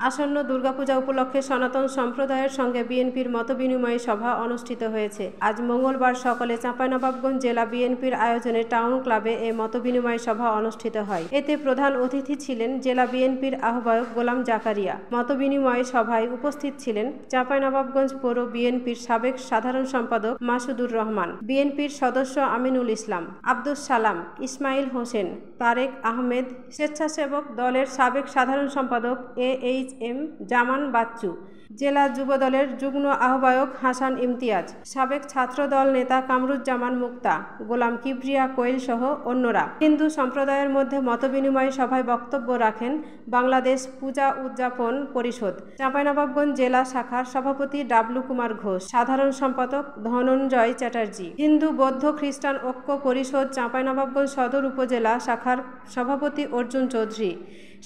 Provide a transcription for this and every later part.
আসন্ন দুর্গাপূজা উপলক্ষে সনাতন সম্প্রদায়ের সঙ্গে বিএনপির মতবিনিময় সভা অনুষ্ঠিত হয়েছে। আজ মঙ্গলবার সকালে চাঁপাইনবাবগঞ্জ জেলা বিএনপির আয়োজনে টাউন ক্লাবে এ মতবিনিময় সভা অনুষ্ঠিত হয়। এতে প্রধান অতিথি ছিলেন জেলা বিএনপির আহ্বায়ক গোলাম জাকারিয়া। মতবিনিময় সভায় উপস্থিত ছিলেন চাঁপাইনবাবগঞ্জ পৌর বিএনপির সাবেক সাধারণ সম্পাদক মাসুদুর রহমান, বিএনপির সদস্য আমিনুল ইসলাম, আব্দুস সালাম, ইসমাইল হোসেন, তারেক আহমেদ, স্বেচ্ছাসেবক দলের সাবেক সাধারণ সম্পাদক এএইচএম জামান বাচ্চু, জেলা যুবদলের যুগ্ম আহ্বায়ক হাসান ইমতিয়াজ, সাবেক ছাত্রদল নেতা কামরুজ্জামান মুক্তা, গোলাম কিবরিয়া কোয়েল সহ অন্যরা। হিন্দু সম্প্রদায়ের মধ্যে মতবিনিময় সভায় বক্তব্য রাখেন বাংলাদেশ পূজা উদযাপন পরিষদ চাঁপাইনবাবগঞ্জ জেলা শাখার সভাপতি ডাবলু কুমার ঘোষ, সাধারণ সম্পাদক ধনঞ্জয় চ্যাটার্জি, হিন্দু বৌদ্ধ খ্রিস্টান ঐক্য পরিষদ চাঁপাইনবাবগঞ্জ সদর উপজেলা শাখার সভাপতি অর্জুন চৌধুরী,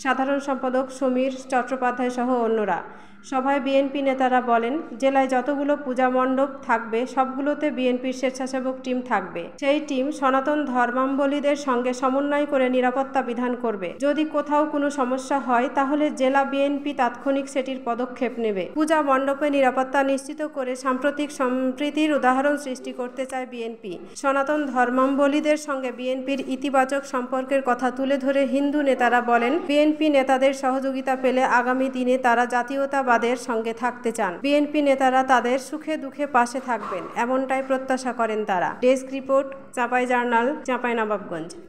সাধারণ সম্পাদক সমীর চট্টোপাধ্যায় সহ অন্যরা। সভায় বিএনপি নেতারা বলেন, জেলায় যতগুলো পূজা মণ্ডপ থাকবে সবগুলোতে বিএনপির স্বেচ্ছাসেবক টিম থাকবে। সেই টিম সনাতন ধর্মাবলম্বীদের সঙ্গে সমন্বয় করে নিরাপত্তা বিধান করবে। যদি কোথাও কোনো সমস্যা হয় তাহলে জেলা বিএনপি তাৎক্ষণিক সেটির পদক্ষেপ নেবে। পূজা মণ্ডপে নিরাপত্তা নিশ্চিত করে সাম্প্রতিক সম্প্রীতির উদাহরণ সৃষ্টি করতে চায় বিএনপি। সনাতন ধর্মাবলম্বীদের সঙ্গে বিএনপির ইতিবাচক সম্পর্কের কথা তুলে ধরে হিন্দু নেতারা বলেন, বিএনপি নেতাদের সহযোগিতা পেলে আগামী দিনে তারা জাতীয়তাবাদের সঙ্গে থাকতে চান। বিএনপি নেতারা তাদের সুখে দুঃখে পাশে থাকবেন, এমনটাই প্রত্যাশা করেন তারা। Desk report, Chapai journal, Chapainawabganj.